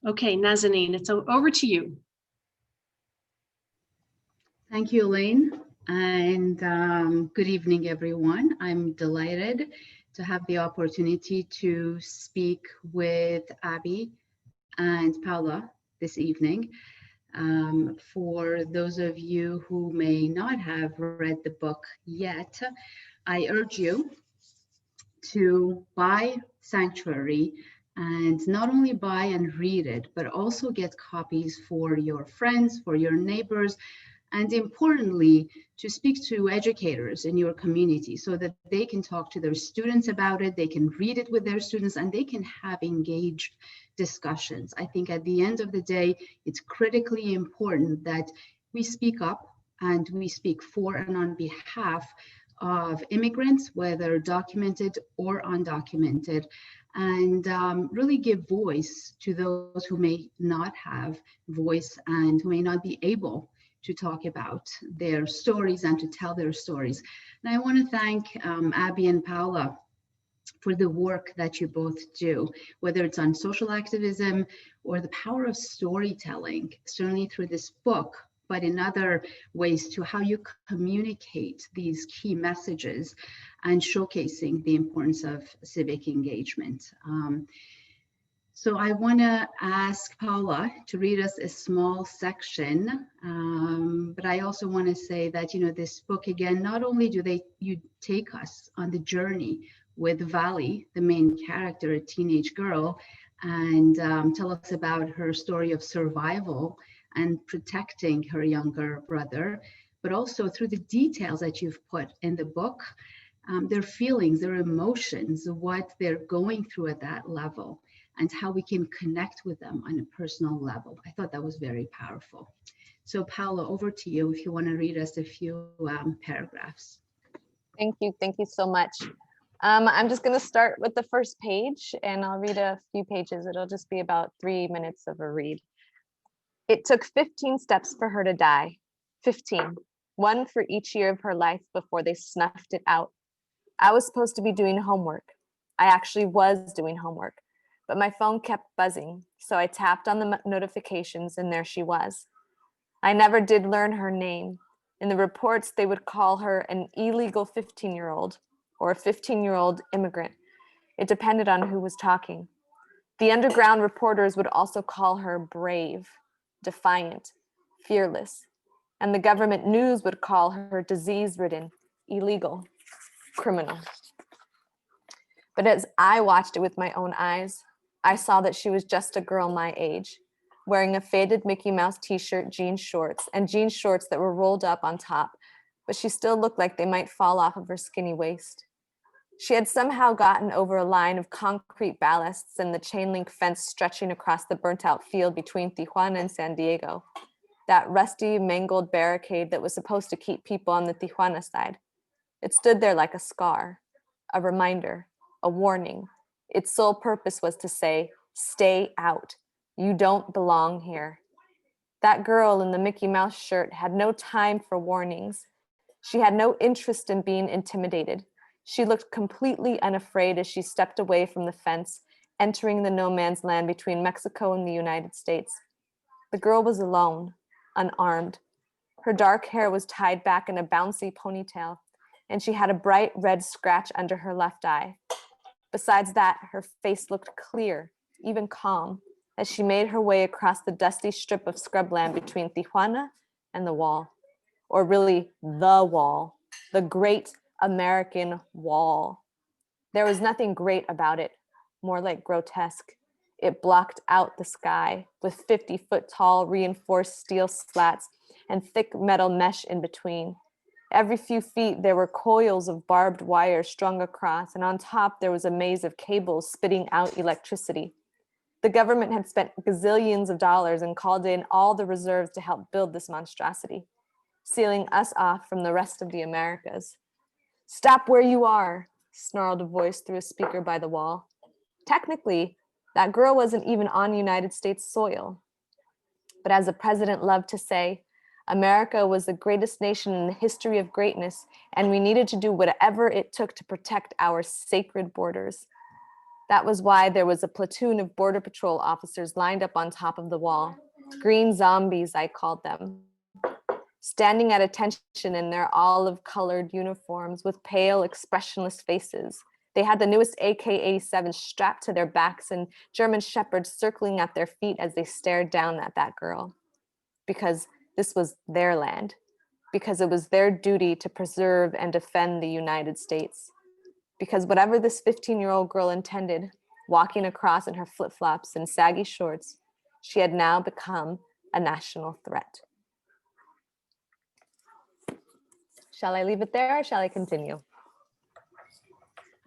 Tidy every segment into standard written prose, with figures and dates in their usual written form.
Okay, Nazanine, it's over to you. Thank you, Elaine, and good evening, everyone. I'm delighted to have the opportunity to speak with Abby and Paola this evening. For those of you who may not have read the book yet, I urge you to buy Sanctuary, and not only buy and read it, but also get copies for your friends, for your neighbors, and importantly, to speak to educators in your community so that they can talk to their students about it, they can read it with their students, and they can have engaged discussions. I think at the end of the day, it's critically important that we speak up and we speak for and on behalf of immigrants, whether documented or undocumented, and really give voice to those who may not have voice and who may not be able to talk about their stories and to tell their stories. And I want to thank Abby and Paola for the work that you both do, whether it's on social activism or the power of storytelling, certainly through this book, but in other ways to how you communicate these key messages and showcasing the importance of civic engagement. So I want to ask Paola to read us a small section, but I also want to say that, you know, this book, again, not only do you take us on the journey with Valley, the main character, a teenage girl, and tell us about her story of survival and protecting her younger brother, but also through the details that you've put in the book, their feelings, their emotions, what they're going through at that level, and how we can connect with them on a personal level. I thought that was very powerful. So Paola, over to you if you want to read us a few paragraphs. Thank you so much. I'm just going to start with the first page and I'll read a few pages. It'll just be about 3 minutes of a read. It took 15 steps for her to die. 15, one for each year of her life before they snuffed it out. I was supposed to be doing homework. I actually was doing homework, but my phone kept buzzing, so I tapped on the notifications and there she was. I never did learn her name. In the reports, they would call her an illegal 15-year-old or a 15-year-old immigrant. It depended on who was talking. The underground reporters would also call her brave, defiant, fearless, and the government news would call her disease-ridden, illegal, criminal. But as I watched it with my own eyes, I saw that she was just a girl my age, wearing a faded Mickey Mouse t-shirt, jean shorts that were rolled up on top, but she still looked like they might fall off of her skinny waist. She had somehow gotten over a line of concrete ballasts and the chain link fence stretching across the burnt out field between Tijuana and San Diego, that rusty, mangled barricade that was supposed to keep people on the Tijuana side. It stood there like a scar, a reminder, a warning. Its sole purpose was to say, stay out. You don't belong here. That girl in the Mickey Mouse shirt had no time for warnings. She had no interest in being intimidated. She looked completely unafraid as she stepped away from the fence, entering the no man's land between Mexico and the United States. The girl was alone, unarmed. Her dark hair was tied back in a bouncy ponytail, and she had a bright red scratch under her left eye. Besides that, her face looked clear, even calm, as she made her way across the dusty strip of scrubland between Tijuana and the wall, or really the wall, the great American wall. There was nothing great about it, more like grotesque. It blocked out the sky with 50-foot tall reinforced steel slats and thick metal mesh in between. Every few feet, there were coils of barbed wire strung across, and on top, there was a maze of cables spitting out electricity. The government had spent gazillions of dollars and called in all the reserves to help build this monstrosity, sealing us off from the rest of the Americas. Stop where you are, snarled a voice through a speaker by the wall. Technically, that girl wasn't even on United States soil. But as the president loved to say, America was the greatest nation in the history of greatness, and we needed to do whatever it took to protect our sacred borders. That was why there was a platoon of Border Patrol officers lined up on top of the wall. Green zombies, I called them. Standing at attention in their olive-colored uniforms with pale, expressionless faces. They had the newest AK-87 strapped to their backs and German shepherds circling at their feet as they stared down at that girl. Because this was their land. Because it was their duty to preserve and defend the United States. Because whatever this 15-year-old girl intended, walking across in her flip-flops and saggy shorts, she had now become a national threat. Shall I leave it there or shall I continue?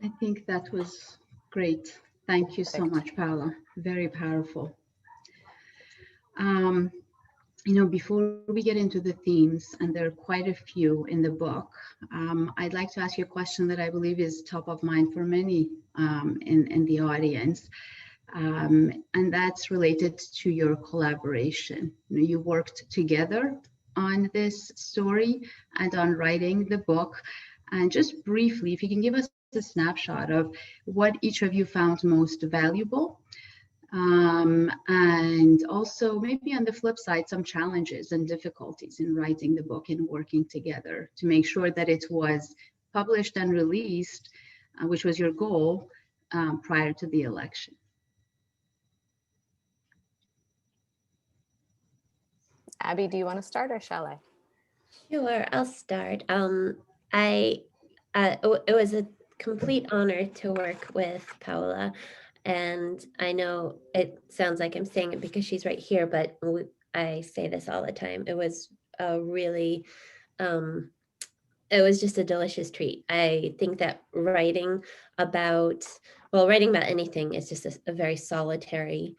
I think that was great. Thank you so much, Paola. Very powerful. Before we get into the themes, and there are quite a few in the book, I'd like to ask you a question that I believe is top of mind for many in the audience. And that's related to your collaboration. You worked together on this story and on writing the book. And just briefly, if you can give us a snapshot of what each of you found most valuable. And also maybe on the flip side, some challenges and difficulties in writing the book and working together to make sure that it was published and released, which was your goal prior to the election. Abby, do you want to start or shall I? Sure, I'll start. It was a complete honor to work with Paola, and I know it sounds like I'm saying it because she's right here, but I say this all the time. It was a really, it was just a delicious treat. I think that writing about anything is just a very solitary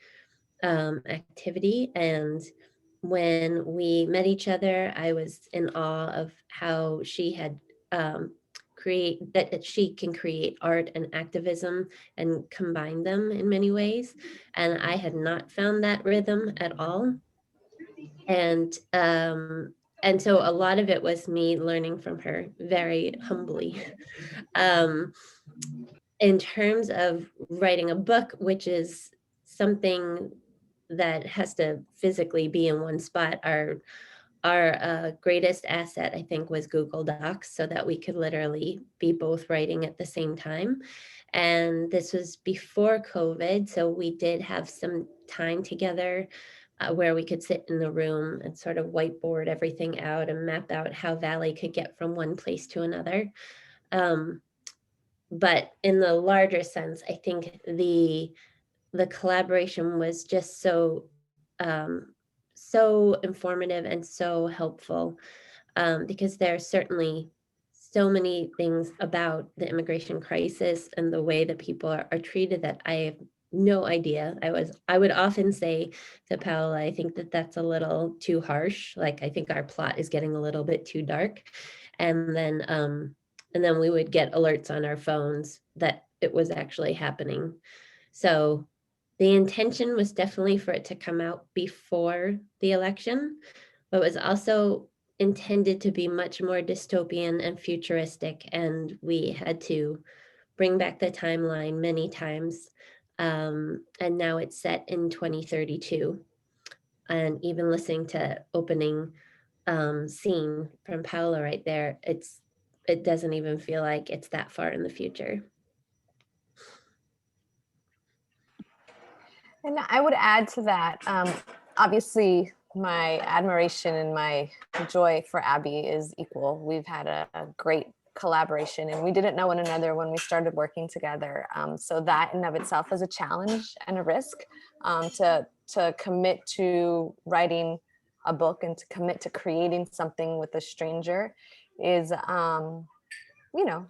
activity, and when we met each other, I was in awe of how she had that she can create art and activism and combine them in many ways. And I had not found that rhythm at all. And so a lot of it was me learning from her very humbly. In terms of writing a book, which is something that has to physically be in one spot, our greatest asset, I think, was Google Docs, so that we could literally be both writing at the same time. And this was before COVID, so we did have some time together where we could sit in the room and sort of whiteboard everything out and map out how Valley could get from one place to another. But in the larger sense, I think the collaboration was just so informative and so helpful, because there are certainly so many things about the immigration crisis and the way that people are treated that I have no idea. I would often say to Paola, I think that that's a little too harsh. Like, I think our plot is getting a little bit too dark. And then we would get alerts on our phones that it was actually happening. So the intention was definitely for it to come out before the election, but it was also intended to be much more dystopian and futuristic. And we had to bring back the timeline many times. And now it's set in 2032. And even listening to opening scene from Paola right there, it doesn't even feel like it's that far in the future. And I would add to that, obviously, my admiration and my joy for Abby is equal. We've had a great collaboration, and we didn't know one another when we started working together. So that in and of itself is a challenge and a risk, to commit to writing a book and to commit to creating something with a stranger is,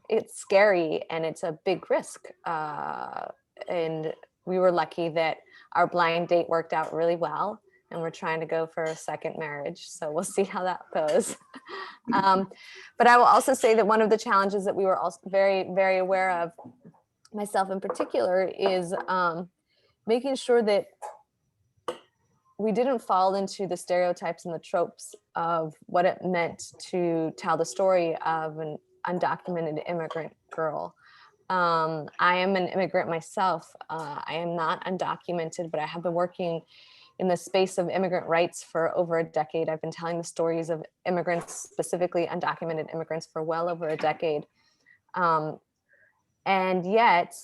it's scary and it's a big risk. And we were lucky that our blind date worked out really well, and we're trying to go for a second marriage. So we'll see how that goes. But I will also say that one of the challenges that we were also very, very aware of, myself in particular, is making sure that we didn't fall into the stereotypes and the tropes of what it meant to tell the story of an undocumented immigrant girl. I am an immigrant myself. I am not undocumented, but I have been working in the space of immigrant rights for over a decade. I've been telling the stories of immigrants, specifically undocumented immigrants, for well over a decade. And yet,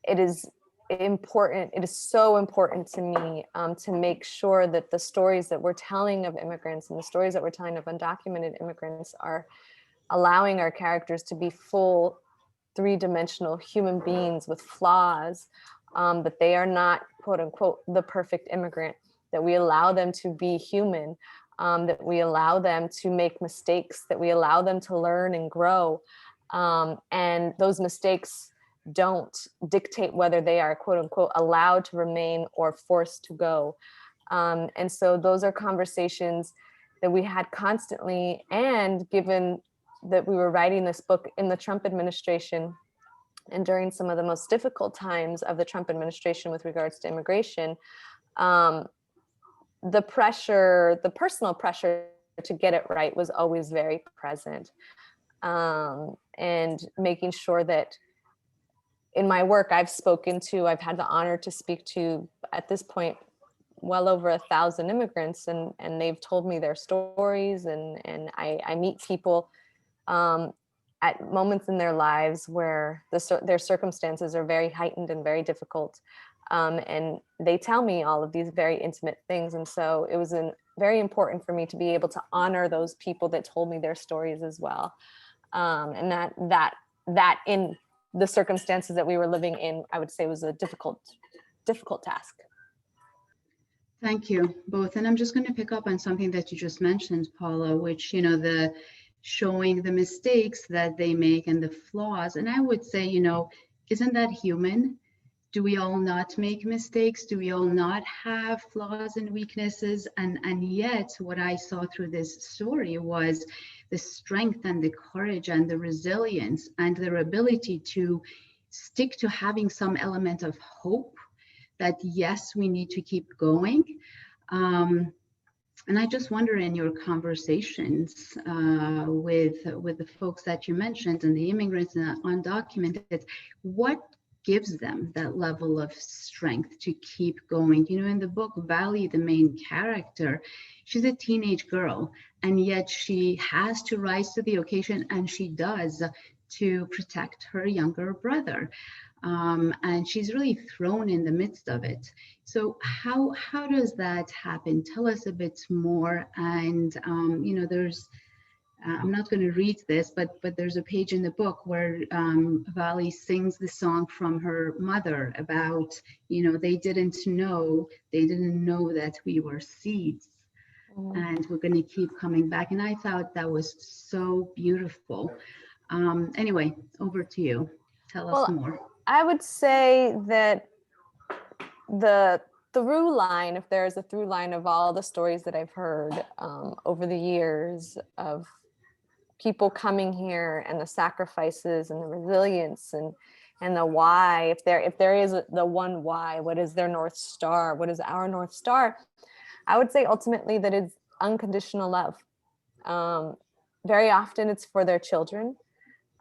it is important, it is so important to me to make sure that the stories that we're telling of immigrants and the stories that we're telling of undocumented immigrants are allowing our characters to be full three-dimensional human beings with flaws, that they are not, quote unquote, the perfect immigrant, that we allow them to be human, that we allow them to make mistakes, that we allow them to learn and grow. And those mistakes don't dictate whether they are, quote unquote, allowed to remain or forced to go. And so those are conversations that we had constantly. And given that we were writing this book in the Trump administration and during some of the most difficult times of the Trump administration with regards to immigration, the pressure, the personal pressure to get it right was always very present. And making sure that in my work, I've had the honor to speak to, at this point, well over 1,000 immigrants, and they've told me their stories, and I meet people at moments in their lives where their circumstances are very heightened and very difficult. And they tell me all of these very intimate things. And so it was very important for me to be able to honor those people that told me their stories as well. And that in the circumstances that we were living in, I would say was a difficult task. Thank you both. And I'm just going to pick up on something that you just mentioned, Paula, which, the showing the mistakes that they make and the flaws. And I would say, isn't that human? Do we all not make mistakes? Do we all not have flaws and weaknesses? And yet what I saw through this story was the strength and the courage and the resilience and their ability to stick to having some element of hope that, yes, we need to keep going. And I just wonder, in your conversations with the folks that you mentioned and the immigrants and undocumented, what gives them that level of strength to keep going? In the book, Valley, the main character, she's a teenage girl, and yet she has to rise to the occasion, and she does, to protect her younger brother. And she's really thrown in the midst of it. So how does that happen? Tell us a bit more. And there's I'm not going to read this, but there's a page in the book where Valley sings the song from her mother about, they didn't know that we were seeds, and we're going to keep coming back. And I thought that was so beautiful. Anyway, over to you. Tell us more. I would say that the through line, if there is a through line of all the stories that I've heard over the years of people coming here and the sacrifices and the resilience and the why, if there is the one why, what is their North Star? What is our North Star? I would say ultimately that it's unconditional love. Very often it's for their children.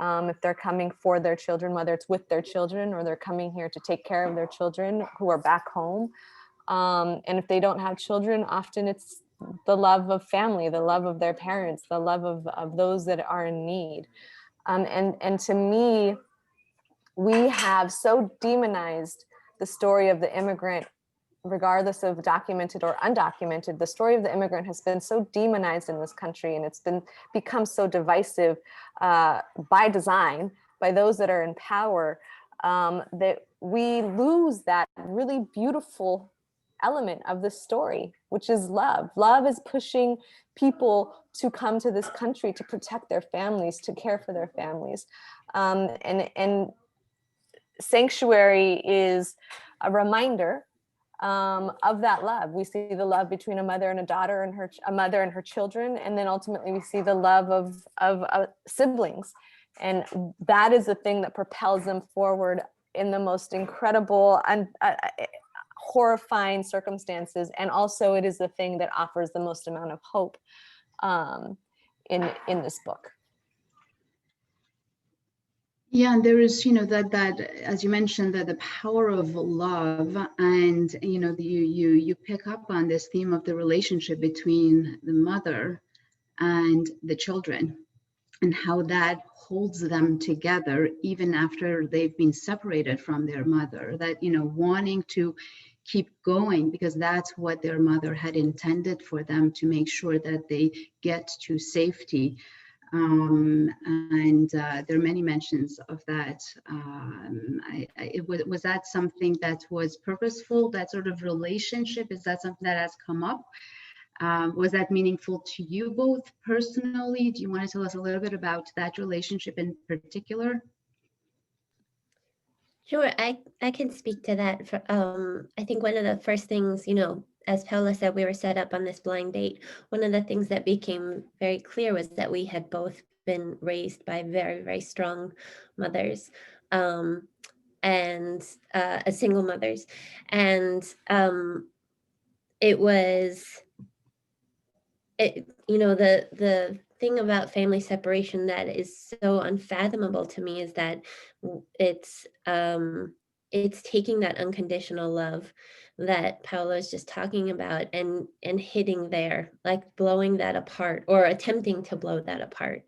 If they're coming for their children, whether it's with their children or they're coming here to take care of their children who are back home. And if they don't have children, often it's the love of family, the love of their parents, the love of those that are in need. And to me, we have so demonized the story of the immigrant, regardless of documented or undocumented. The story of the immigrant has been so demonized in this country, and it's become so divisive by design, by those that are in power, that we lose that really beautiful element of the story, which is love. Love is pushing people to come to this country to protect their families, to care for their families. And Sanctuary is a reminder of that love. We see the love between a mother and a daughter, and a mother and her children, and then ultimately we see the love of siblings, and that is the thing that propels them forward in the most incredible and horrifying circumstances, and also it is the thing that offers the most amount of hope in this book. Yeah, and there is, that as you mentioned, that the power of love, and you pick up on this theme of the relationship between the mother and the children, and how that holds them together even after they've been separated from their mother. That wanting to keep going because that's what their mother had intended for them, to make sure that they get to safety. And there are many mentions of that. Was that something that was purposeful, that sort of relationship? Is that something that has come up? Was that meaningful to you both personally? Do you want to tell us a little bit about that relationship in particular? Sure, I can speak to that. I think one of the first things, as Paola said, we were set up on this blind date. One of the things that became very clear was that we had both been raised by very, very strong mothers, and single mothers. And it was, the thing about family separation that is so unfathomable to me is that it's taking that unconditional love that Paola is just talking about and hitting there, like blowing that apart or attempting to blow that apart.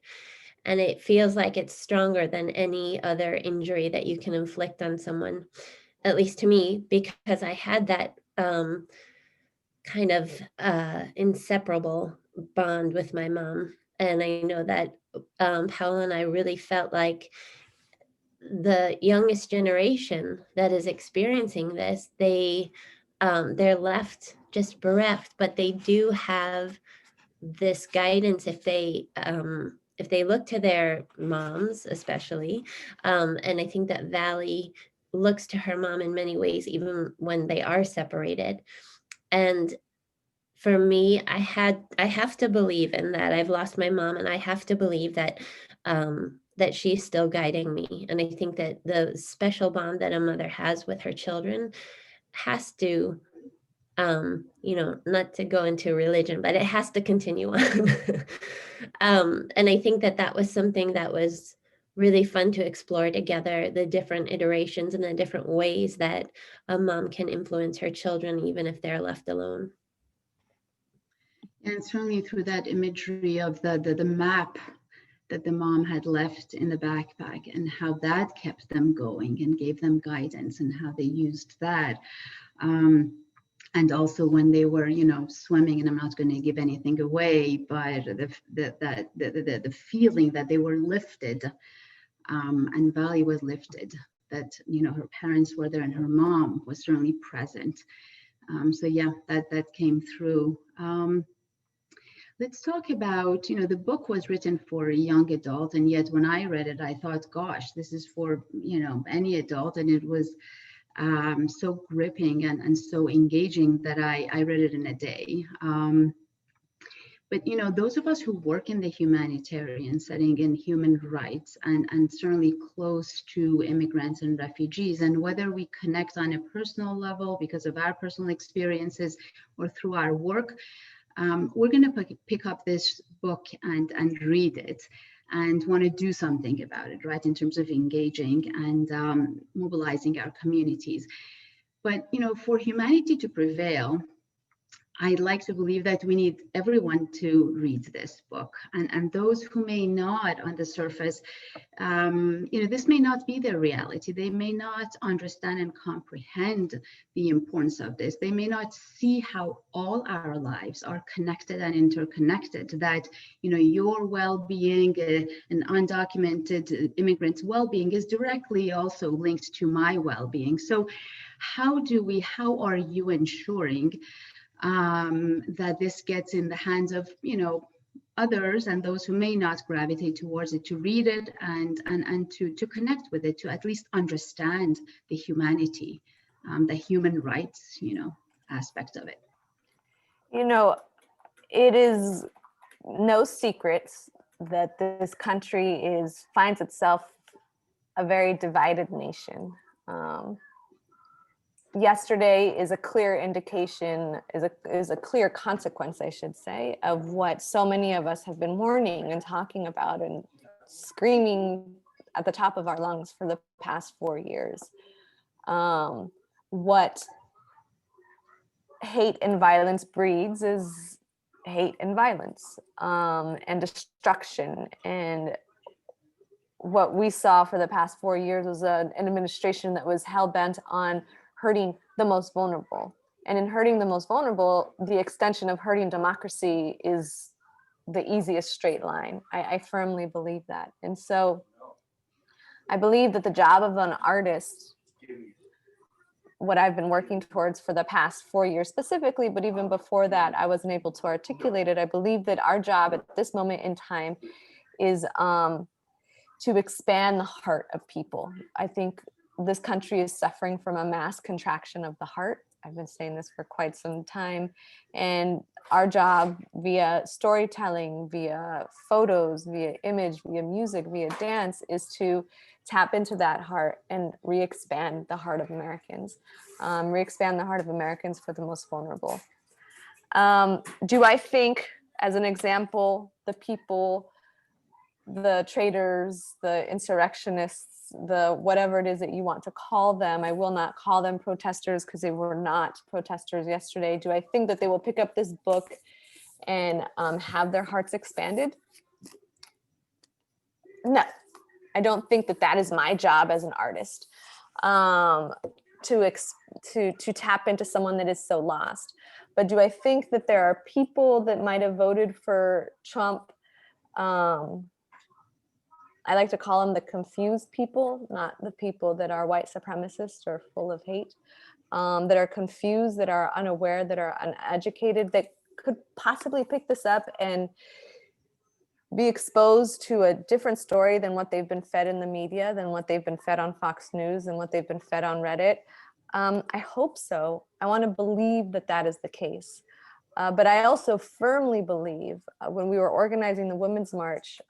And it feels like it's stronger than any other injury that you can inflict on someone, at least to me, because I had that kind of inseparable bond with my mom. And I know that Paola and I really felt like the youngest generation that is experiencing this, they're left just bereft, but they do have this guidance if they look to their moms, especially. And I think that Valley looks to her mom in many ways, even when they are separated. And for me, I have to believe in that. I've lost my mom, and I have to believe that that she's still guiding me. And I think that the special bond that a mother has with her children has to, not to go into religion, but it has to continue on. And I think that that was something that was really fun to explore together, the different iterations and the different ways that a mom can influence her children, even if they're left alone. And certainly through that imagery of the map that the mom had left in the backpack, and how that kept them going and gave them guidance, and how they used that. And also when they were, swimming, and I'm not going to give anything away, but the feeling that they were lifted, and Valley was lifted, that, her parents were there and her mom was certainly present. So yeah, that came through. Let's talk about, the book was written for a young adult, and yet when I read it, I thought, gosh, this is for, any adult. And it was so gripping and so engaging that I read it in a day. But, those of us who work in the humanitarian setting, in human rights, and certainly close to immigrants and refugees, and whether we connect on a personal level because of our personal experiences or through our work, we're going to pick up this book and read it, and want to do something about it, right, in terms of engaging and mobilizing our communities. But, for humanity to prevail, I'd like to believe that we need everyone to read this book, and those who may not on the surface, this may not be their reality. They may not understand and comprehend the importance of this. They may not see how all our lives are connected and interconnected, that, your well-being, an undocumented immigrant's well-being is directly also linked to my well-being. So how are you ensuring that this gets in the hands of, others, and those who may not gravitate towards it, to read it and to connect with it, to at least understand the humanity, the human rights, aspect of it? It is no secret that this country finds itself a very divided nation. Yesterday is a clear indication, is a clear consequence, I should say, of what so many of us have been warning and talking about and screaming at the top of our lungs for the past 4 years. What hate and violence breeds is hate and violence, and destruction. And what we saw for the past 4 years was an administration that was hell-bent on hurting the most vulnerable. And in hurting the most vulnerable, the extension of hurting democracy is the easiest straight line. I firmly believe that. And so I believe that the job of an artist, what I've been working towards for the past 4 years specifically, but even before that, I wasn't able to articulate it. I believe that our job at this moment in time is to expand the heart of people. I think this country is suffering from a mass contraction of the heart. I've been saying this for quite some time. And our job via storytelling, via photos, via image, via music, via dance is to tap into that heart and re-expand the heart of Americans, re-expand the heart of Americans for the most vulnerable. Do I think, as an example, the people, the traitors, the insurrectionists, the whatever it is that you want to call them, I will not call them protesters because they were not protesters yesterday. Do I think that they will pick up this book and have their hearts expanded? No, I don't think that that is my job as an artist, to tap into someone that is so lost. But do I think that there are people that might have voted for Trump? I like to call them the confused people, not the people that are white supremacists or full of hate, that are confused, that are unaware, that are uneducated, that could possibly pick this up and be exposed to a different story than what they've been fed in the media, than what they've been fed on Fox News, and what they've been fed on Reddit. I hope so. I want to believe that that is the case. But I also firmly believe when we were organizing the Women's March,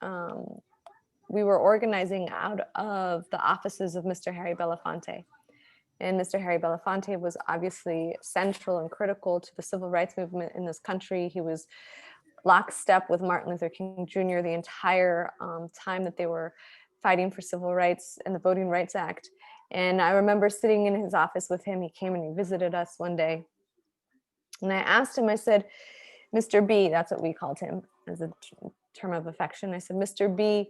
we were organizing out of the offices of Mr. Harry Belafonte. And Mr. Harry Belafonte was obviously central and critical to the civil rights movement in this country. He was lockstep with Martin Luther King Jr. the entire time that they were fighting for civil rights and the Voting Rights Act. And I remember sitting in his office with him. He came and he visited us one day. And I asked him, I said, Mr. B, that's what we called him as a term of affection. I said, Mr. B,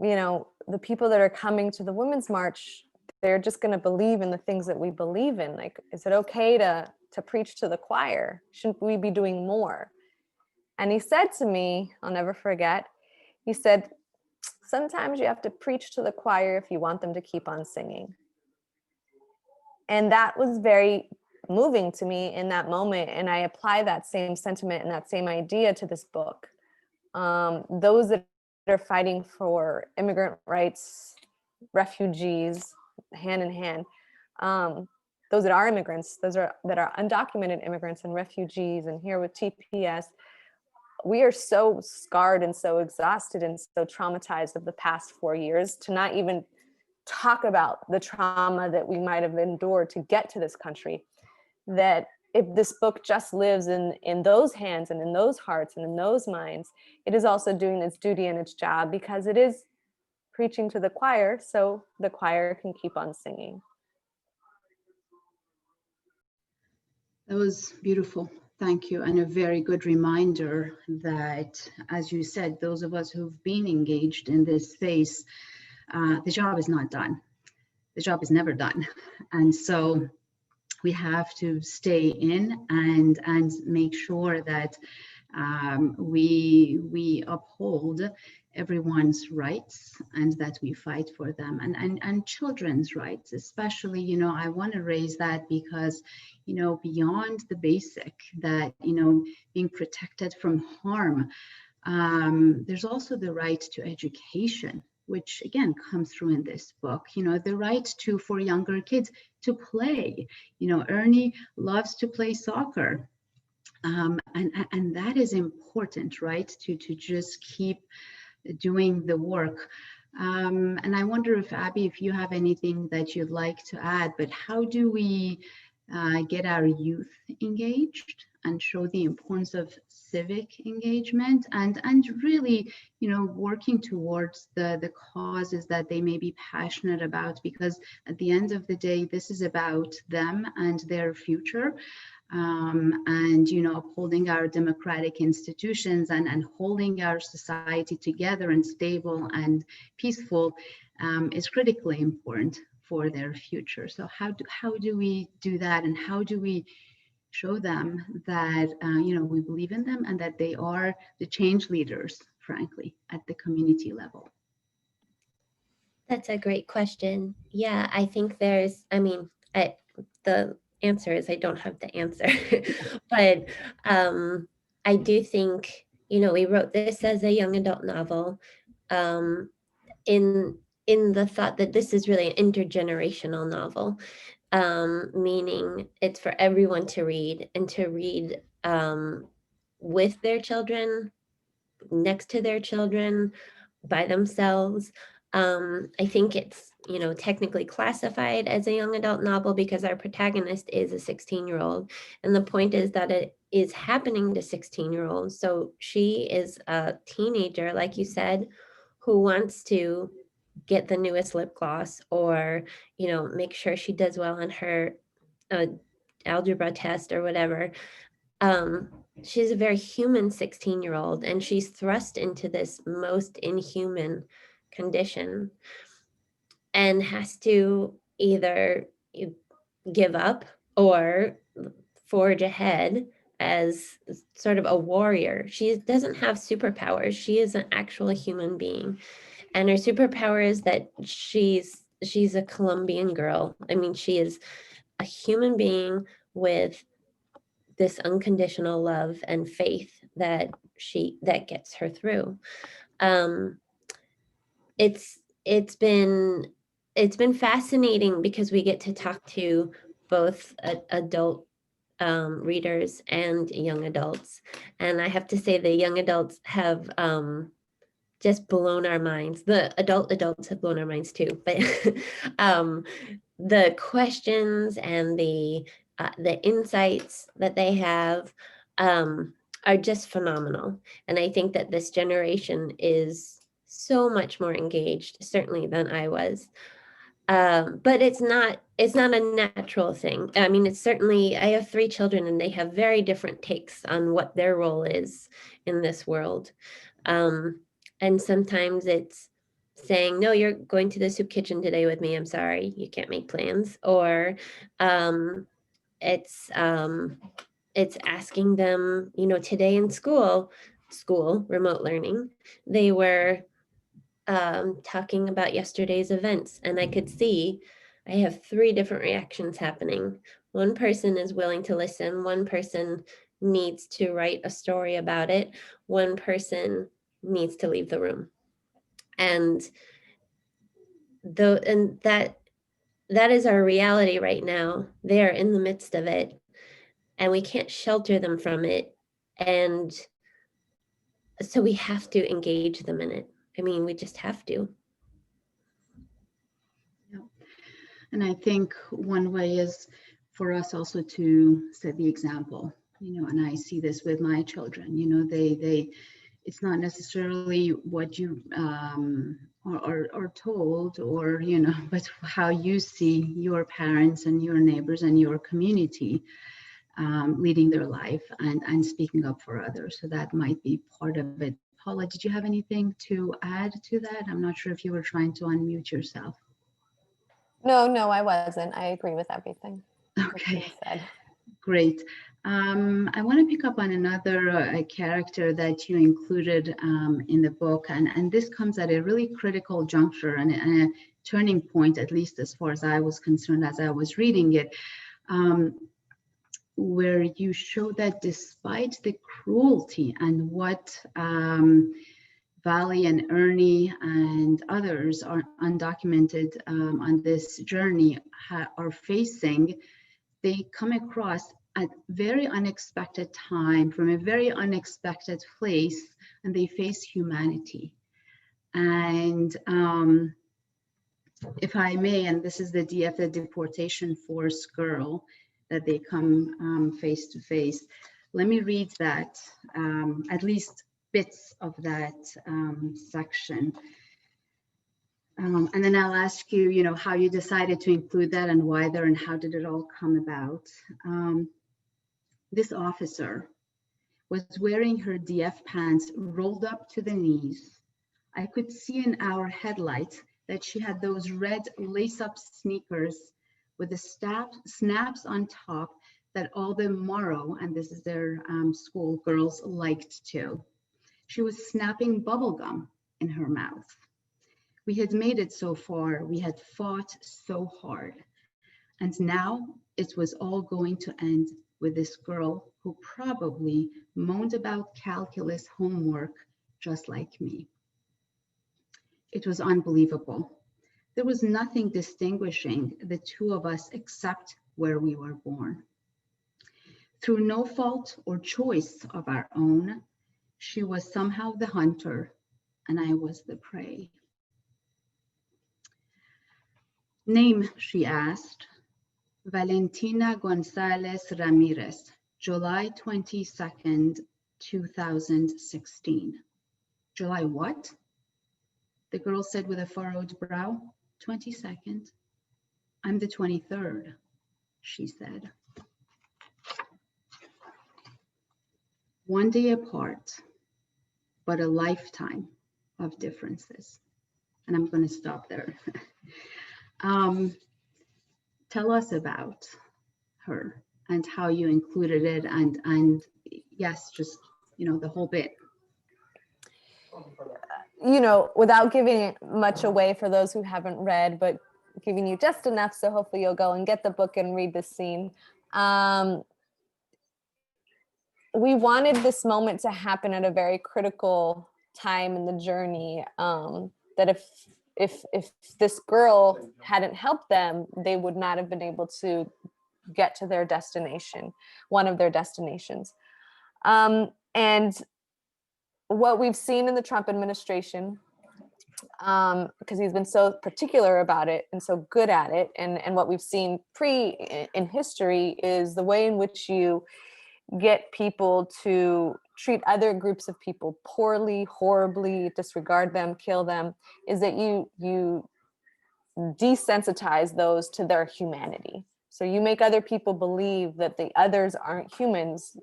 you know, the people that are coming to the Women's March, they're just going to believe in the things that we believe in. Like, is it okay to preach to the choir? Shouldn't we be doing more? And he said to me, I'll never forget, he said, sometimes you have to preach to the choir if you want them to keep on singing. And that was very moving to me in that moment. And I apply that same sentiment and that same idea to this book. Those that are fighting for immigrant rights, refugees, hand in hand, those that are immigrants, that are undocumented immigrants and refugees, and here with TPS, we are so scarred and so exhausted and so traumatized of the past 4 years to not even talk about the trauma that we might have endured to get to this country, that if this book just lives in those hands and in those hearts and in those minds, it is also doing its duty and its job, because it is preaching to the choir so the choir can keep on singing. That was beautiful. Thank you. And a very good reminder that, as you said, those of us who've been engaged in this space, the job is not done. The job is never done. And so we have to stay in and make sure that we uphold everyone's rights and that we fight for them, and children's rights especially. You know, I want to raise that because, you know, beyond the basic, that, you know, being protected from harm, there's also the right to education, which again comes through in this book. You know, the right to, for younger kids to play. You know, Ernie loves to play soccer. And that is important, right? To just keep doing the work. And I wonder if, Abby, if you have anything that you'd like to add, but how do we get our youth engaged and show the importance of civic engagement and really, you know, working towards the causes that they may be passionate about, because at the end of the day, this is about them and their future. And, you know, upholding our democratic institutions and holding our society together and stable and peaceful is critically important for their future. So how do we do that, and how do we show them that you know, we believe in them and that they are the change leaders, frankly, at the community level? That's a great question. Yeah, I think the answer is I don't have the answer, but I do think, you know, we wrote this as a young adult novel um, in the thought that this is really an intergenerational novel, meaning it's for everyone to read, and to read with their children, next to their children, by themselves. I think it's, you know, technically classified as a young adult novel because our protagonist is a 16-year-old. And the point is that it is happening to 16-year-olds. So she is a teenager, like you said, who wants to get the newest lip gloss, or, you know, make sure she does well on her algebra test or whatever. She's a very human 16-year-old, and she's thrust into this most inhuman condition and has to either give up or forge ahead as sort of a warrior. She doesn't have superpowers. She is an actual human being. And her superpower is that she's a Colombian girl. I mean, she is a human being with this unconditional love and faith that gets her through. It's been fascinating because we get to talk to both adult readers and young adults, and I have to say the young adults have just blown our minds. The adults have blown our minds too, but the questions and the insights that they have are just phenomenal. And I think that this generation is so much more engaged, certainly, than I was. But it's not a natural thing. I mean, it's certainly, I have 3 children and they have very different takes on what their role is in this world. And sometimes it's saying, no, you're going to the soup kitchen today with me. I'm sorry, you can't make plans. Or it's asking them, you know, today in school, remote learning, they were talking about yesterday's events, and I could see I have 3 different reactions happening. One person is willing to listen. One person needs to write a story about it. One person needs to leave the room. And that is our reality right now. They are in the midst of it, and we can't shelter them from it. And so we have to engage them in it. I mean, we just have to. And I think one way is for us also to set the example, you know, and I see this with my children, you know, it's not necessarily what you are told, or, you know, but how you see your parents and your neighbors and your community leading their life and speaking up for others. So that might be part of it. Paula, did you have anything to add to that? I'm not sure if you were trying to unmute yourself. No, I wasn't. I agree with everything. Okay, great. I want to pick up on another character that you included in the book, and this comes at a really critical juncture and a turning point, at least as far as I was concerned as I was reading it, where you show that despite the cruelty and what Valley and Ernie and others are undocumented on this journey are facing, they come across at very unexpected time from a very unexpected place, and they face humanity. And if I may, and this is the deportation force girl that they come face to face. Let me read that, at least bits of that section. And then I'll ask you, how you decided to include that and why there and how did it all come about. This officer was wearing her DF pants rolled up to the knees. I could see in our headlights that she had those red lace-up sneakers with the snaps on top that all the Morrow, and this is their school, girls liked too. She was snapping bubble gum in her mouth. We had made it so far. We had fought so hard. And now it was all going to end with this girl who probably moaned about calculus homework just like me. It was unbelievable. There was nothing distinguishing the two of us except where we were born. Through no fault or choice of our own, she was somehow the hunter and I was the prey. Name, she asked. Valentina Gonzalez Ramirez, July 22nd, 2016. July what? The girl said with a furrowed brow. 22nd. I'm the 23rd, she said. One day apart, but a lifetime of differences. And I'm going to stop there. Tell us about her and how you included it and yes, just, the whole bit. Without giving much away for those who haven't read, but giving you just enough so hopefully you'll go and get the book and read the scene. We wanted this moment to happen at a very critical time in the journey, that if this girl hadn't helped them, they would not have been able to get to their destination, one of their destinations. And what we've seen in the Trump administration, because he's been so particular about it and so good at it, and what we've seen in history is the way in which you get people to treat other groups of people poorly, horribly, disregard them, kill them, is that you desensitize those to their humanity. So you make other people believe that the others aren't humans.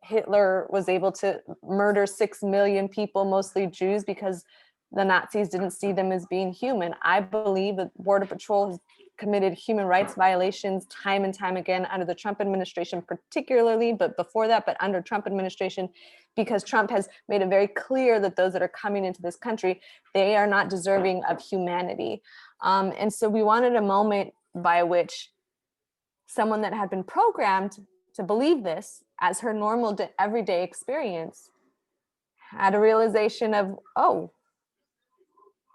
Hitler was able to murder 6 million people, mostly Jews, because the Nazis didn't see them as being human. I believe that Border Patrol has committed human rights violations time and time again under the Trump administration, particularly, but before that, but under Trump administration, because Trump has made it very clear that those that are coming into this country, they are not deserving of humanity. And so we wanted a moment by which someone that had been programmed to believe this as her normal everyday experience had a realization of,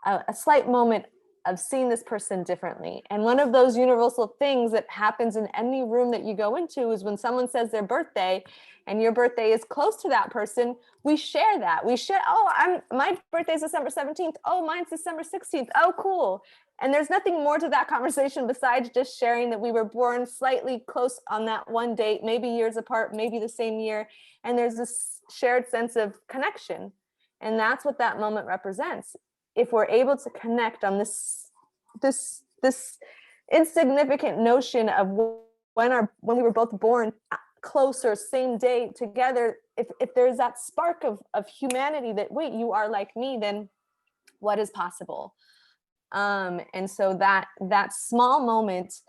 a slight moment of seeing this person differently. And one of those universal things that happens in any room that you go into is when someone says their birthday and your birthday is close to that person, we share that. We share, my birthday is December 17th. Oh, mine's December 16th. Oh, cool. And there's nothing more to that conversation besides just sharing that we were born slightly close on that one date, maybe years apart, maybe the same year. And there's this shared sense of connection. And that's what that moment represents. If we're able to connect on this insignificant notion of when we were both born closer, same day together, if there's that spark of humanity that, wait, you are like me, then what is possible? And so that small moment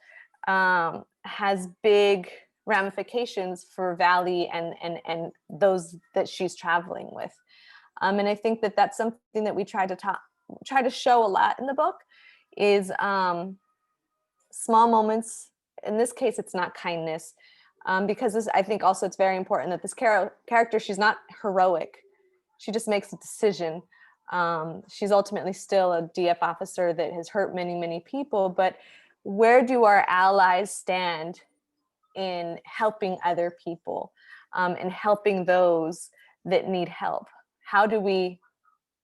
has big ramifications for Valley and those that she's traveling with. And I think that that's something that we try to show a lot in the book is small moments. In this case, it's not kindness, because I think also it's very important that this character, she's not heroic. She just makes a decision. She's ultimately still a DF officer that has hurt many, many people, but where do our allies stand in helping other people, and helping those that need help? How do we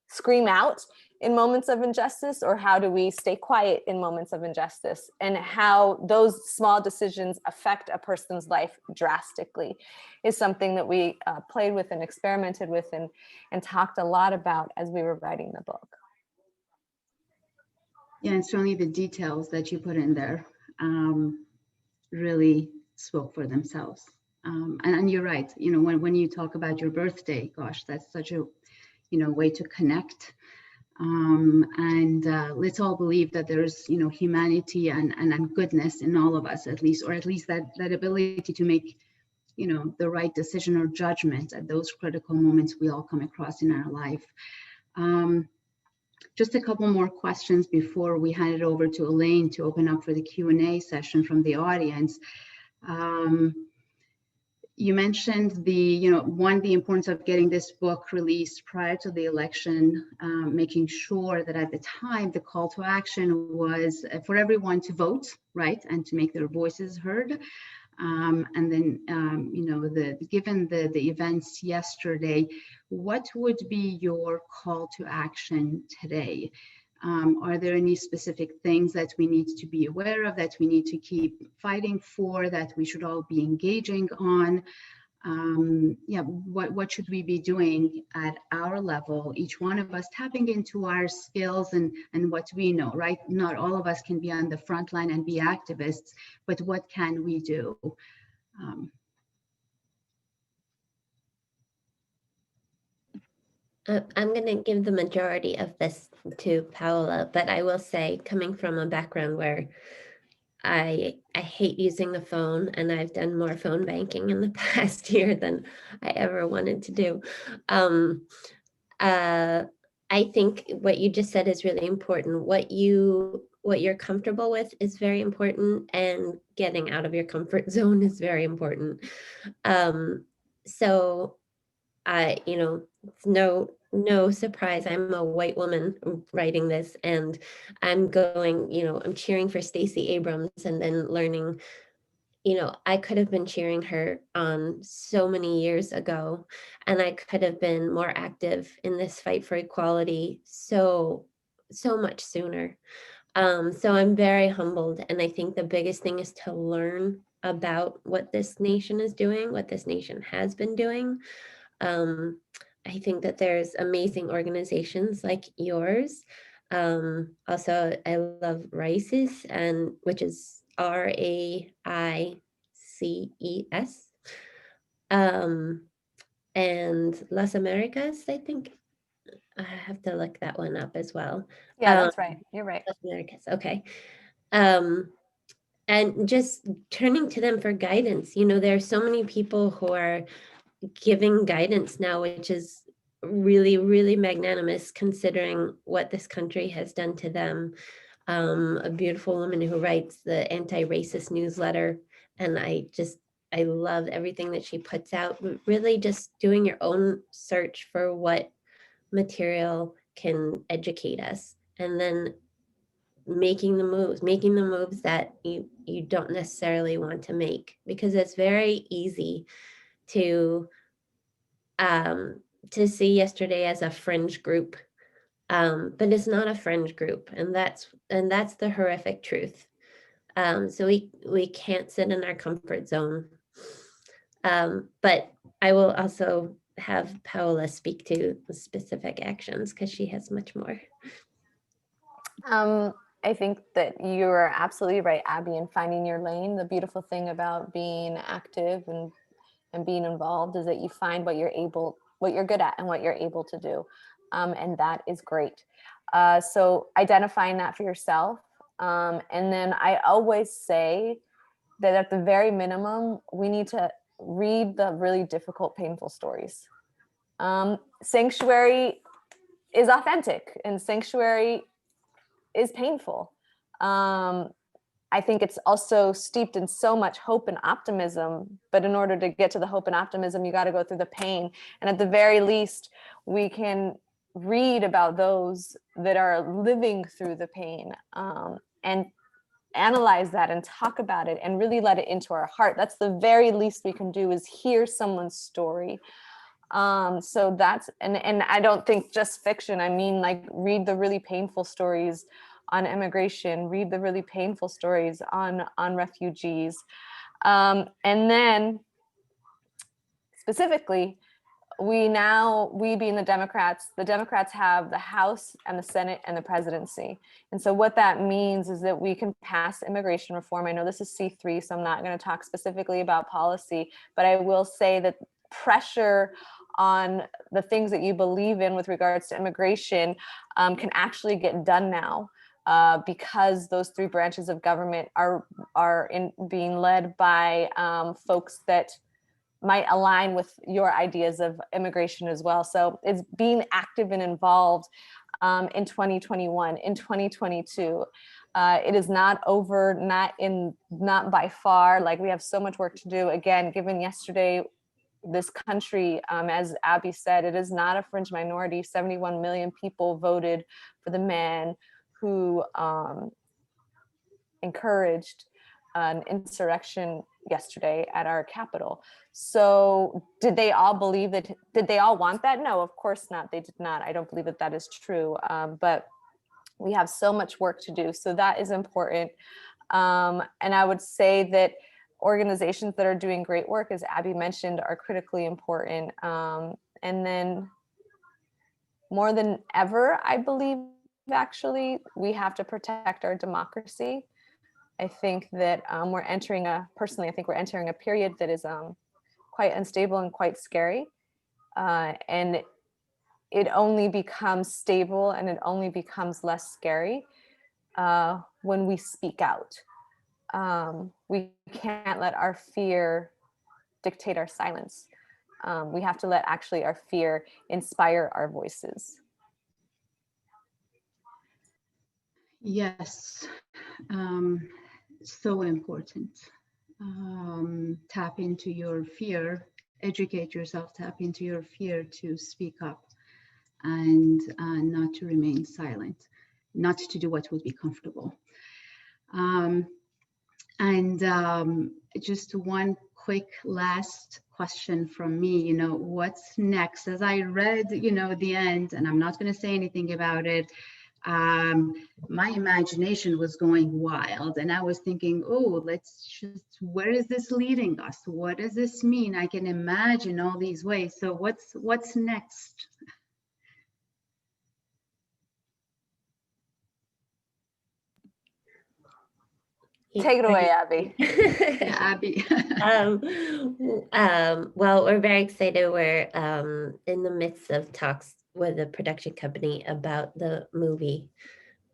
scream out in moments of injustice, or how do we stay quiet in moments of injustice, and how those small decisions affect a person's life drastically is something that we played with and experimented with and talked a lot about as we were writing the book. Yeah, and certainly the details that you put in there really spoke for themselves. And you're right, you know, when you talk about your birthday, gosh, that's such a, you know, way to connect. And let's all believe that there's, you know, humanity and goodness in all of us, at least, or at least that ability to make, you know, the right decision or judgment at those critical moments we all come across in our life. Just a couple more questions before we hand it over to Elaine to open up for the Q&A session from the audience. You mentioned the importance of getting this book released prior to the election, making sure that at the time the call to action was for everyone to vote, right, and to make their voices heard. And then, given the events yesterday, what would be your call to action today? Are there any specific things that we need to be aware of, that we need to keep fighting for, that we should all be engaging on? What should we be doing at our level, each one of us tapping into our skills and what we know, right? Not all of us can be on the front line and be activists, but what can we do? I'm going to give the majority of this to Paola, but I will say, coming from a background where I hate using the phone, and I've done more phone banking in the past year than I ever wanted to do. I think what you just said is really important. What you're comfortable with is very important, and getting out of your comfort zone is very important. So it's no surprise. I'm a white woman writing this, and I'm cheering for Stacey Abrams, and then learning, I could have been cheering her on so many years ago, and I could have been more active in this fight for equality so much sooner. So I'm very humbled, and I think the biggest thing is to learn about what this nation is doing, what this nation has been doing. I think that there's amazing organizations like yours. Also, I love RAICES, which is RAICES. And Las Americas, I think. I have to look that one up as well. Yeah, that's right. You're right. Las Americas, okay. And just turning to them for guidance. There are so many people who are giving guidance now, which is really, really magnanimous considering what this country has done to them. A beautiful woman who writes the anti-racist newsletter, and I love everything that she puts out, but really just doing your own search for what material can educate us, and then making the moves that you don't necessarily want to make, because it's very easy to see yesterday as a fringe group, but it's not a fringe group, and that's the horrific truth. So we can't sit in our comfort zone. But I will also have Paola speak to the specific actions, because she has much more. I think that you're absolutely right, Abby, in finding your lane. The beautiful thing about being active and being involved is that you find what you're good at and what you're able to do. And that is great. So identifying that for yourself. And then I always say that at the very minimum, we need to read the really difficult, painful stories. Sanctuary is authentic, and Sanctuary is painful. I think it's also steeped in so much hope and optimism, but in order to get to the hope and optimism, you got to go through the pain. And at the very least, we can read about those that are living through the pain, and analyze that and talk about it and really let it into our heart. That's the very least we can do, is hear someone's story. So that's, and I don't think just fiction, I mean, like, read the really painful stories on immigration, read the really painful stories on refugees. And then specifically, we being the Democrats have the House and the Senate and the presidency. And so what that means is that we can pass immigration reform. I know this is C3, so I'm not going to talk specifically about policy, but I will say that pressure on the things that you believe in with regards to immigration can actually get done now. Because those three branches of government are being led by folks that might align with your ideas of immigration as well. So it's being active and involved in 2021, in 2022. It is not over, not by far. Like, we have so much work to do. Again, given yesterday, this country, as Abby said, it is not a fringe minority. 71 million people voted for the man who encouraged an insurrection yesterday at our Capitol. So did they all believe that? Did they all want that? No, of course not. They did not. I don't believe that that is true. But we have so much work to do. So that is important. And I would say that organizations that are doing great work, as Abby mentioned, are critically important. And then more than ever, I believe, actually, we have to protect our democracy. I think that personally, I think we're entering a period that is quite unstable and quite scary. And it only becomes stable and it only becomes less scary when we speak out. We can't let our fear dictate our silence. We have to let actually our fear inspire our voices. Yes, so important. Tap into your fear, educate yourself, tap into your fear to speak up and not to remain silent, not to do what would be comfortable. Just one quick last question from me, what's next? As I read, the end, and I'm not going to say anything about it, my imagination was going wild and I was thinking, oh, where is this leading us? What does this mean? I can imagine all these ways. So what's next? Take it away, Abby. Yeah, Abby. Well, we're very excited. We're in the midst of talks with a production company about the movie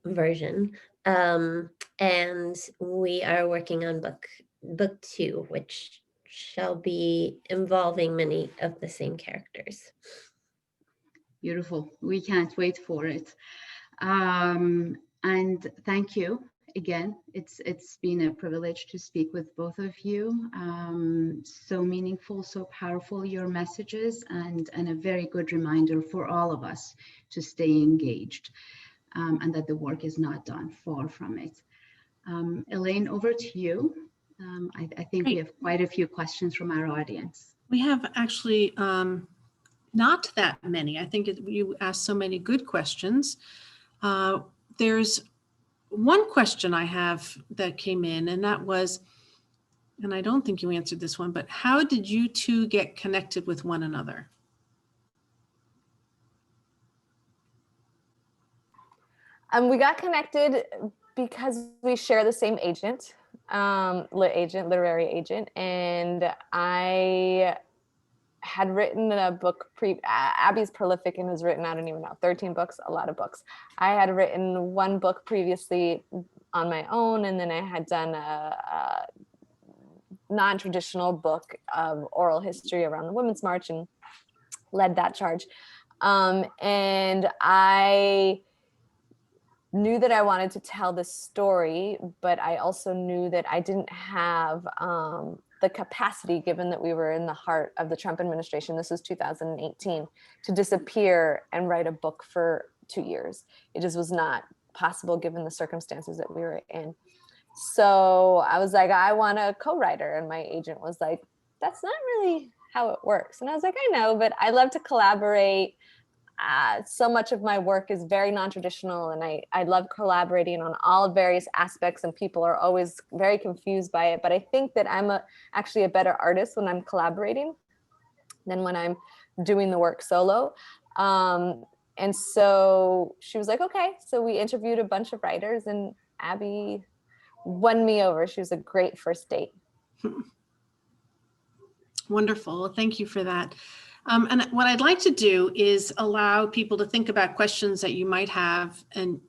version. And we are working on book 2, which shall be involving many of the same characters. Beautiful. We can't wait for it. And thank you again. It's been a privilege to speak with both of you. So meaningful, so powerful, your messages, and a very good reminder for all of us to stay engaged, and that the work is not done, far from it. Elaine, over to you. I think we have quite a few questions from our audience. We have actually not that many. I think you asked so many good questions. There's one question I have that came in, and that was, and I don't think you answered this one, but how did you two get connected with one another? We got connected because we share the same agent, literary agent, and I had written a book. Abby's prolific and has written, I don't even know, 13 books, a lot of books. I had written one book previously on my own, and then I had done a non-traditional book of oral history around the Women's March and led that charge. And I knew that I wanted to tell this story, but I also knew that I didn't have the capacity, given that we were in the heart of the Trump administration, this was 2018, to disappear and write a book for 2 years. It just was not possible given the circumstances that we were in. So I was like, I want a co-writer. And my agent was like, that's not really how it works. And I was like, I know, but I love to collaborate. So much of my work is very non-traditional, and I love collaborating on all various aspects, and people are always very confused by it. But I think that I'm actually a better artist when I'm collaborating than when I'm doing the work solo. And so she was like, okay. So we interviewed a bunch of writers, and Abby won me over. She was a great first date. Wonderful. Well, thank you for that. And what I'd like to do is allow people to think about questions that you might have and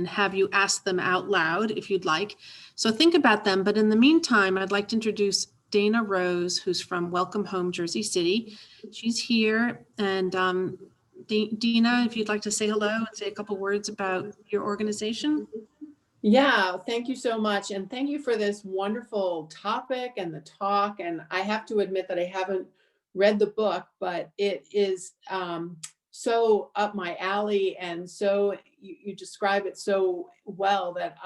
have you ask them out loud if you'd like. So think about them. But in the meantime, I'd like to introduce Dana Rose, who's from Welcome Home, Jersey City. She's here. And Dina, if you'd like to say hello and say a couple words about your organization. Yeah, thank you so much. And thank you for this wonderful topic and the talk. And I have to admit that I haven't read the book, but it is so up my alley. And so you describe it so well that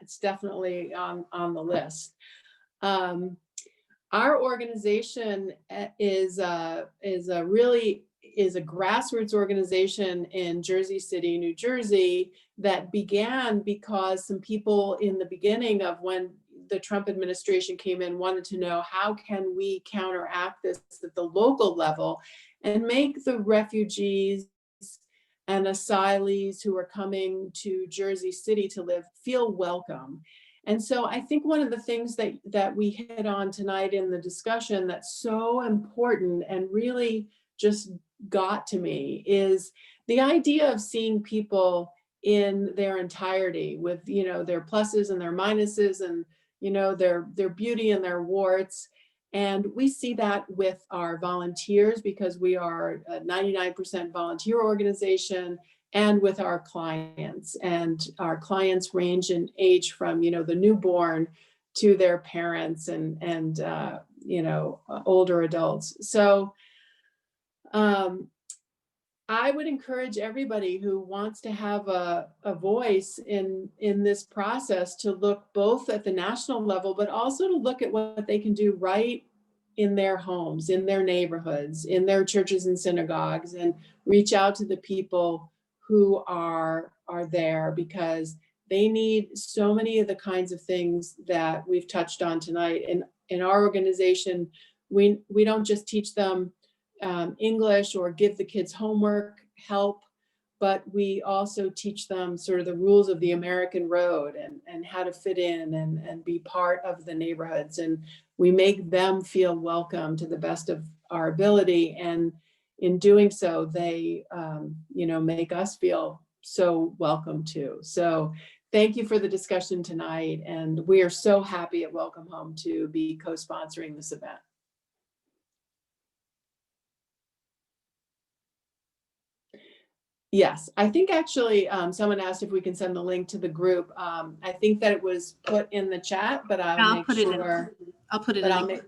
it's definitely on the list. Our organization is a grassroots organization in Jersey City, New Jersey, that began because some people in the beginning of when the Trump administration came in wanted to know, how can we counteract this at the local level and make the refugees and asylees who are coming to Jersey City to live feel welcome. And so I think one of the things that we hit on tonight in the discussion that's so important and really just got to me is the idea of seeing people in their entirety with, their pluses and their minuses and, their beauty and their warts. And we see that with our volunteers because we are a 99% volunteer organization, and with our clients. And our clients range in age from, the newborn to their parents and older adults. So I would encourage everybody who wants to have a voice in this process to look both at the national level, but also to look at what they can do right in their homes, in their neighborhoods, in their churches and synagogues, and reach out to the people who are there, because they need so many of the kinds of things that we've touched on tonight. In our organization, we don't just teach them English or give the kids homework help, but we also teach them sort of the rules of the American road and how to fit in and be part of the neighborhoods. And we make them feel welcome to the best of our ability. And in doing so, they, make us feel so welcome too. So thank you for the discussion tonight. And we are so happy at Welcome Home to be co-sponsoring this event. Yes, I think actually someone asked if we can send the link to the group. I think that it was put in the chat, but I'll make sure. I'll put it in.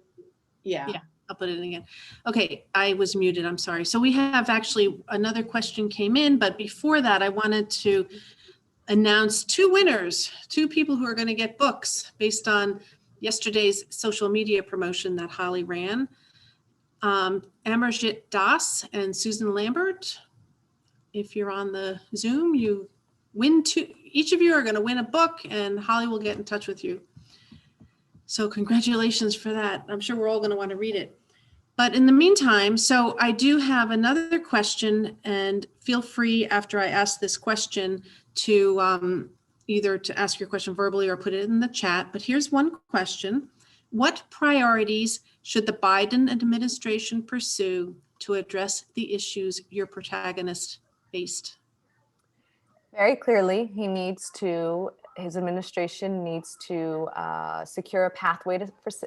Yeah, I'll put it in again. Okay, I was muted, I'm sorry. So we have actually another question came in, but before that, I wanted to announce two winners, two people who are going to get books based on yesterday's social media promotion that Holly ran. Amarjit Das and Susan Lambert. If you're on the Zoom, you win two. Each of you are going to win a book, and Holly will get in touch with you. So congratulations for that. I'm sure we're all going to want to read it. But in the meantime, so I do have another question, and feel free after I ask this question to either to ask your question verbally or put it in the chat. But here's one question. What priorities should the Biden administration pursue to address the issues your protagonist faced? Very clearly, his administration needs to secure a pathway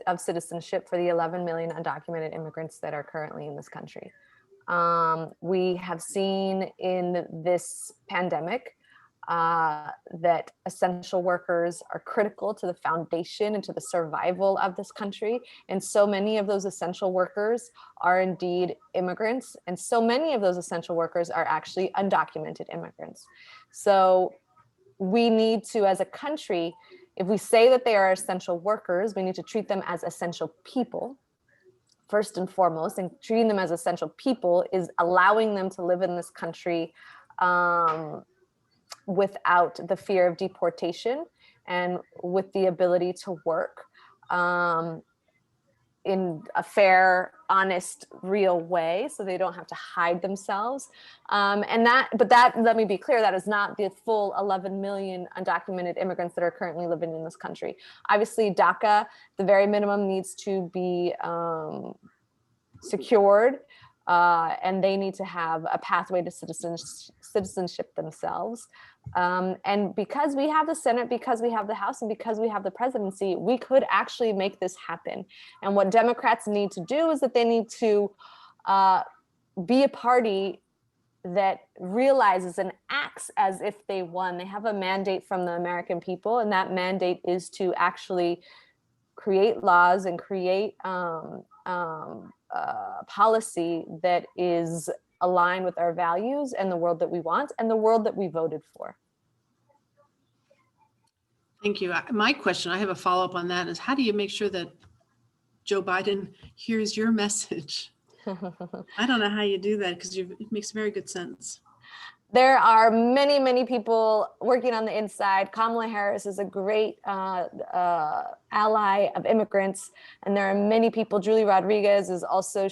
of citizenship for the 11 million undocumented immigrants that are currently in this country. We have seen in this pandemic that essential workers are critical to the foundation and to the survival of this country. And so many of those essential workers are indeed immigrants. And so many of those essential workers are actually undocumented immigrants. So we need to, as a country, if we say that they are essential workers, we need to treat them as essential people first and foremost, and treating them as essential people, is allowing them to live in this country without the fear of deportation and with the ability to work in a fair, honest, real way, so they don't have to hide themselves. Let me be clear, that is not the full 11 million undocumented immigrants that are currently living in this country. Obviously, DACA, the very minimum, needs to be secured, and they need to have a pathway to citizenship themselves. And because we have the Senate, because we have the House, and because we have the presidency, we could actually make this happen. And what Democrats need to do is that they need to be a party that realizes and acts as if they won. They have a mandate from the American people, and that mandate is to actually create laws and create policy that is aligned with our values and the world that we want and the world that we voted for. Thank you. My question, I have a follow-up on that, is how do you make sure that Joe Biden hears your message? I don't know how you do that, because it makes very good sense. There are many, many people working on the inside. Kamala Harris is a great ally of immigrants. And there are many people. Julie Rodriguez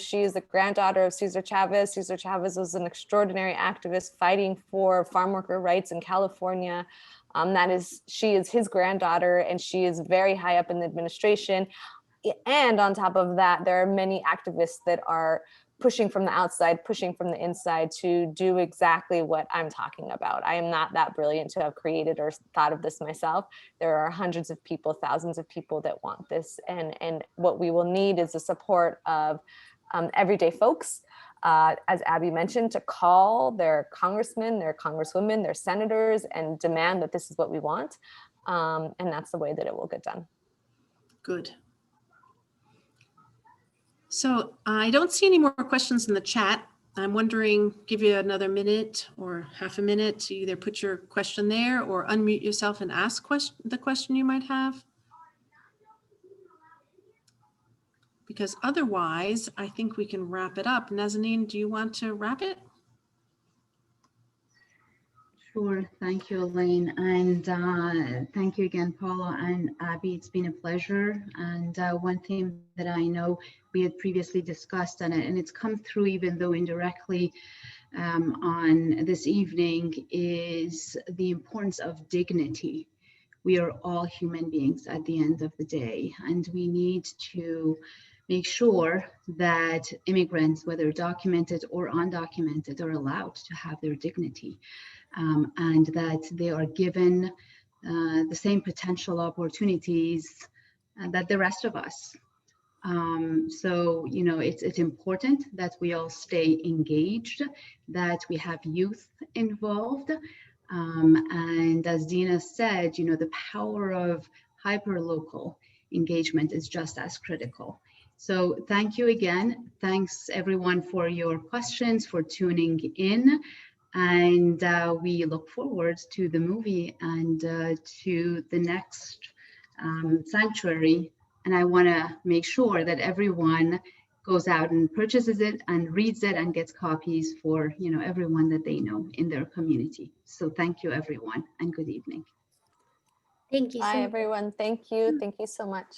she is the granddaughter of Cesar Chavez. Cesar Chavez was an extraordinary activist fighting for farm worker rights in California. She is his granddaughter, and she is very high up in the administration. And on top of that, there are many activists that are pushing from the outside, pushing from the inside to do exactly what I'm talking about. I am not that brilliant to have created or thought of this myself. There are hundreds of people, thousands of people that want this. And what we will need is the support of everyday folks, as Abby mentioned, to call their congressmen, their congresswomen, their senators, and demand that this is what we want. And that's the way that it will get done. Good. So I don't see any more questions in the chat. I'm wondering, give you another minute or half a minute to either put your question there or unmute yourself and ask the question you might have. Because otherwise, I think we can wrap it up. Nazanine, do you want to wrap it? Sure. Thank you, Elaine. And thank you again, Paula and Abby. It's been a pleasure. And one thing that I know we had previously discussed, and it's come through even though indirectly on this evening, is the importance of dignity. We are all human beings at the end of the day, and we need to make sure that immigrants, whether documented or undocumented, are allowed to have their dignity. And that they are given the same potential opportunities that the rest of us. So, you know, it's important that we all stay engaged, that we have youth involved. And as Dina said, you know, the power of hyperlocal engagement is just as critical. So thank you again. Thanks everyone for your questions, for tuning in. And we look forward to the movie and to the next sanctuary. And I want to make sure that everyone goes out and purchases it and reads it and gets copies for, you know, everyone that they know in their community. So thank you, everyone, and good evening. Thank you so Bye, much. everyone. Thank you. Thank you so much.